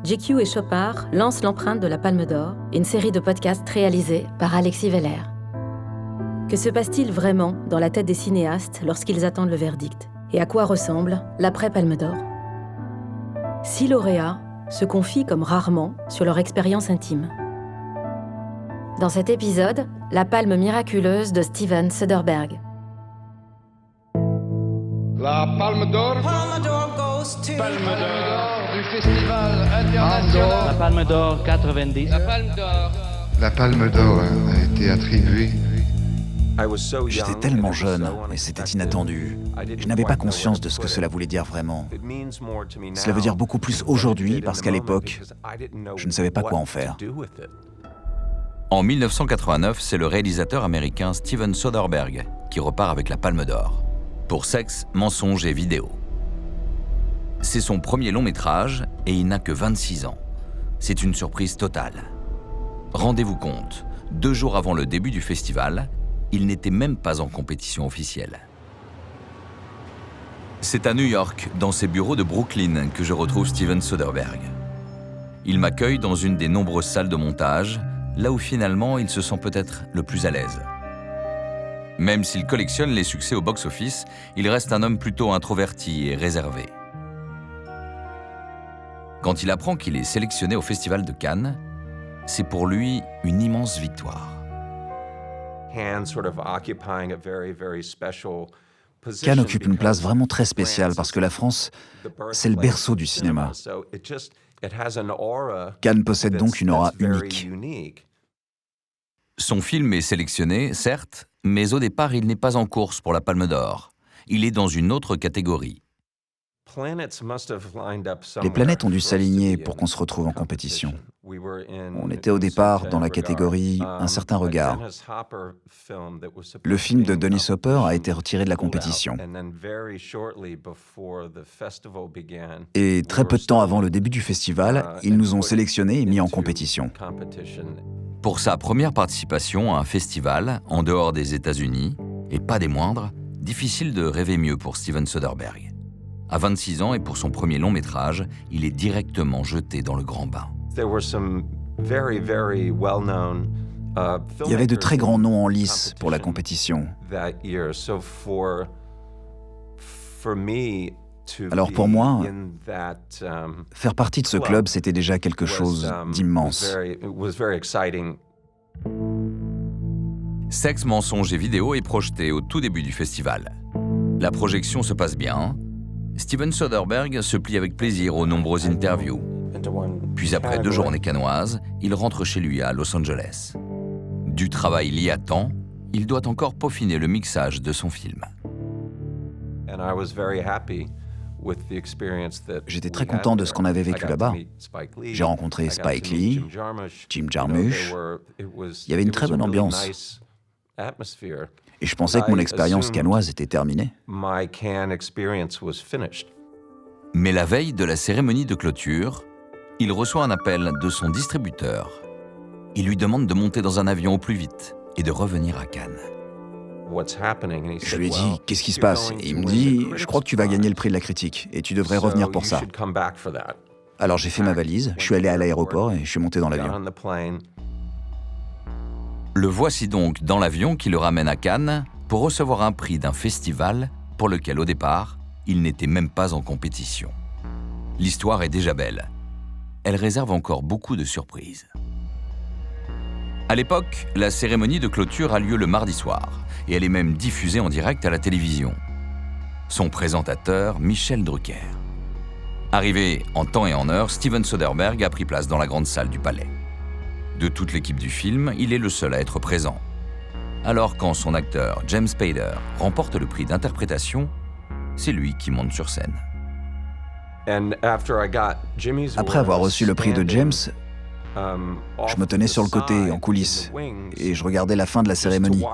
GQ et Chopard lancent l'empreinte de la Palme d'Or, une série de podcasts réalisés par Alexis Veller. Que se passe-t-il vraiment dans la tête des cinéastes lorsqu'ils attendent le verdict? Et à quoi ressemble l'après-Palme d'Or? 6 lauréats se confient comme rarement sur leur expérience intime. Dans cet épisode, la palme miraculeuse de Steven Soderbergh. La Palme d'Or. Palme d'Or goes to Palme d'Or du Festival international. La Palme d'Or 90. La Palme d'Or. La Palme d'Or a été attribuée. J'étais tellement jeune, et c'était inattendu. Je n'avais pas conscience de ce que cela voulait dire vraiment. Cela veut dire beaucoup plus aujourd'hui, parce qu'à l'époque, je ne savais pas quoi en faire. En 1989, c'est le réalisateur américain Steven Soderbergh qui repart avec la Palme d'Or pour Sexe, mensonges et vidéo. C'est son premier long métrage et il n'a que 26 ans. C'est une surprise totale. Rendez-vous compte, 2 jours avant le début du festival, il n'était même pas en compétition officielle. C'est à New York, dans ses bureaux de Brooklyn, que je retrouve Steven Soderbergh. Il m'accueille dans une des nombreuses salles de montage, là où finalement il se sent peut-être le plus à l'aise. Même s'il collectionne les succès au box-office, il reste un homme plutôt introverti et réservé. Quand il apprend qu'il est sélectionné au Festival de Cannes, c'est pour lui une immense victoire. Cannes occupe une place vraiment très spéciale parce que la France, c'est le berceau du cinéma. Cannes possède donc une aura unique. Son film est sélectionné, certes, mais au départ, il n'est pas en course pour la Palme d'Or. Il est dans une autre catégorie. Les planètes ont dû s'aligner pour qu'on se retrouve en compétition. On était au départ dans la catégorie « Un certain regard ». Le film de Dennis Hopper a été retiré de la compétition. Et très peu de temps avant le début du festival, ils nous ont sélectionnés et mis en compétition. Pour sa première participation à un festival, en dehors des États-Unis, et pas des moindres, difficile de rêver mieux pour Steven Soderbergh. À 26 ans et pour son premier long métrage, il est directement jeté dans le grand bain. Il y avait de très grands noms en lice pour la compétition. Alors pour moi, faire partie de ce club, c'était déjà quelque chose d'immense. Sexe, mensonges et vidéo est projeté au tout début du festival. La projection se passe bien. Steven Soderbergh se plie avec plaisir aux nombreuses interviews. Puis après 2 journées cannoises, il rentre chez lui à Los Angeles. Du travail l'y attend, il doit encore peaufiner le mixage de son film. J'étais très content de ce qu'on avait vécu là-bas. J'ai rencontré Spike Lee, Jim Jarmusch. Il y avait une très bonne ambiance. Et je pensais que mon expérience cannoise était terminée. Mais la veille de la cérémonie de clôture, il reçoit un appel de son distributeur. Il lui demande de monter dans un avion au plus vite et de revenir à Cannes. Je lui ai dit « Qu'est-ce qui se passe ?» Et il me dit « Je crois que tu vas gagner le prix de la critique et tu devrais revenir pour ça. » Alors j'ai fait ma valise, je suis allé à l'aéroport et je suis monté dans l'avion. Le voici donc dans l'avion qui le ramène à Cannes pour recevoir un prix d'un festival pour lequel, au départ, il n'était même pas en compétition. L'histoire est déjà belle. Elle réserve encore beaucoup de surprises. À l'époque, la cérémonie de clôture a lieu le mardi soir et elle est même diffusée en direct à la télévision. Son présentateur, Michel Drucker. Arrivé en temps et en heure, Steven Soderbergh a pris place dans la grande salle du Palais. De toute l'équipe du film, il est le seul à être présent. Alors quand son acteur, James Spader, remporte le prix d'interprétation, c'est lui qui monte sur scène. Après avoir reçu le prix de James, je me tenais sur le côté, en coulisses, et je regardais la fin de la cérémonie.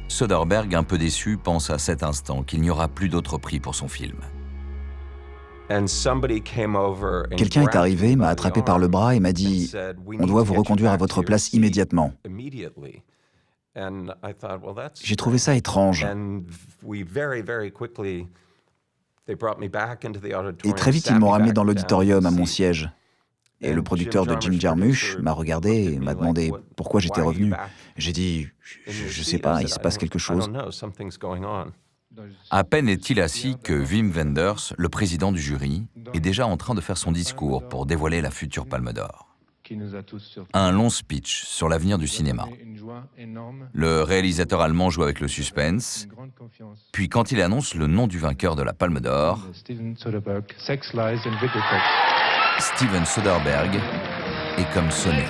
Soderbergh, un peu déçu, pense à cet instant qu'il n'y aura plus d'autres prix pour son film. Quelqu'un est arrivé, m'a attrapé par le bras et m'a dit « On doit vous reconduire à votre place immédiatement ». J'ai trouvé ça étrange. Et très vite, ils m'ont ramené dans l'auditorium à mon siège. Et le producteur de Jim Jarmusch m'a regardé et m'a demandé pourquoi j'étais revenu. J'ai dit, je sais pas, il se passe quelque chose. À peine est-il assis que Wim Wenders, le président du jury, est déjà en train de faire son discours pour dévoiler la future Palme d'Or. Un long speech sur l'avenir du cinéma. Le réalisateur allemand joue avec le suspense, puis quand il annonce le nom du vainqueur de la Palme d'Or, Steven Soderbergh est comme sonné.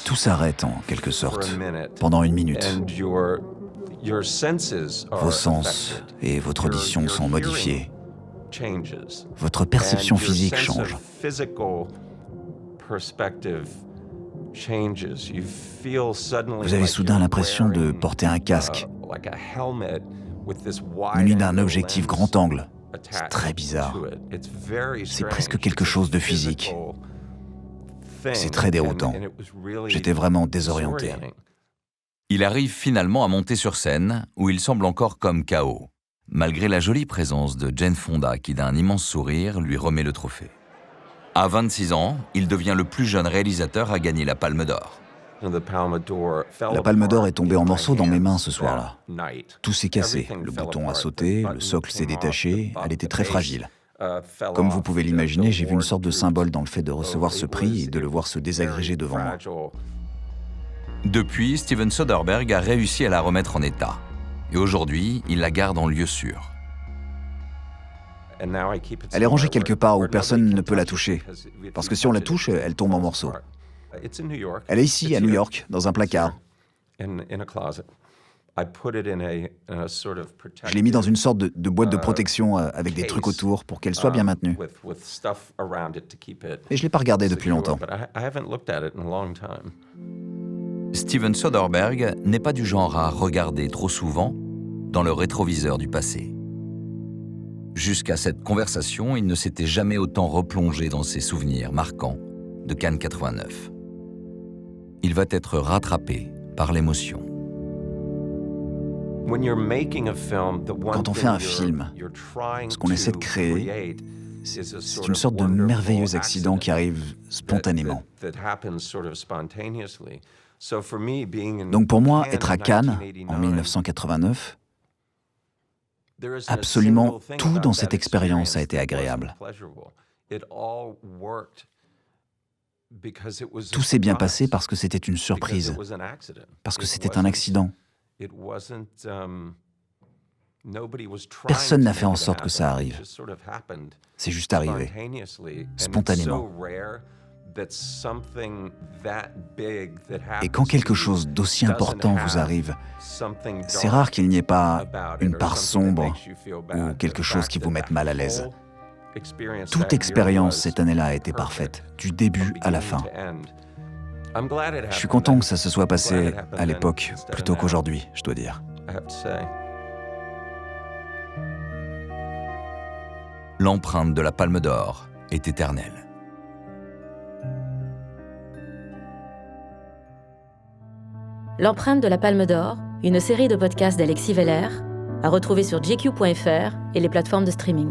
Tout s'arrête en quelque sorte, pendant une minute. Vos sens et votre audition sont modifiés. Votre perception physique change. Vous avez soudain l'impression de porter un casque, muni d'un objectif grand angle. C'est très bizarre. C'est presque quelque chose de physique. C'est très déroutant. J'étais vraiment désorienté. Il arrive finalement à monter sur scène, où il semble encore comme KO, malgré la jolie présence de Jane Fonda qui, d'un immense sourire, lui remet le trophée. À 26 ans, il devient le plus jeune réalisateur à gagner la Palme d'Or. La Palme d'Or est tombée en morceaux dans mes mains ce soir-là. Tout s'est cassé. Le bouton a sauté, le socle s'est détaché, elle était très fragile. Comme vous pouvez l'imaginer, j'ai vu une sorte de symbole dans le fait de recevoir ce prix et de le voir se désagréger devant moi. Depuis, Steven Soderbergh a réussi à la remettre en état. Et aujourd'hui, il la garde en lieu sûr. Elle est rangée quelque part où personne ne peut la toucher. Parce que si on la touche, elle tombe en morceaux. Elle est ici, à New York, dans un placard. Je l'ai mis dans une sorte de boîte de protection avec des trucs autour pour qu'elle soit bien maintenue. Et je ne l'ai pas regardée depuis longtemps. Steven Soderbergh n'est pas du genre à regarder trop souvent dans le rétroviseur du passé. Jusqu'à cette conversation, il ne s'était jamais autant replongé dans ses souvenirs marquants de Cannes 89. Il va être rattrapé par l'émotion. Quand on fait un film, ce qu'on essaie de créer, c'est une sorte de merveilleux accident qui arrive spontanément. Donc pour moi, être à Cannes, en 1989, absolument tout dans cette expérience a été agréable. Tout s'est bien passé parce que c'était une surprise, parce que c'était un accident. Personne n'a fait en sorte que ça arrive. C'est juste arrivé, spontanément. Et quand quelque chose d'aussi important vous arrive, c'est rare qu'il n'y ait pas une part sombre ou quelque chose qui vous mette mal à l'aise. Toute expérience cette année-là a été parfaite, du début à la fin. Je suis content que ça se soit passé à l'époque plutôt qu'aujourd'hui, je dois dire. L'empreinte de la Palme d'Or est éternelle. L'empreinte de la Palme d'Or, une série de podcasts d'Alexis Veller, à retrouver sur GQ.fr et les plateformes de streaming.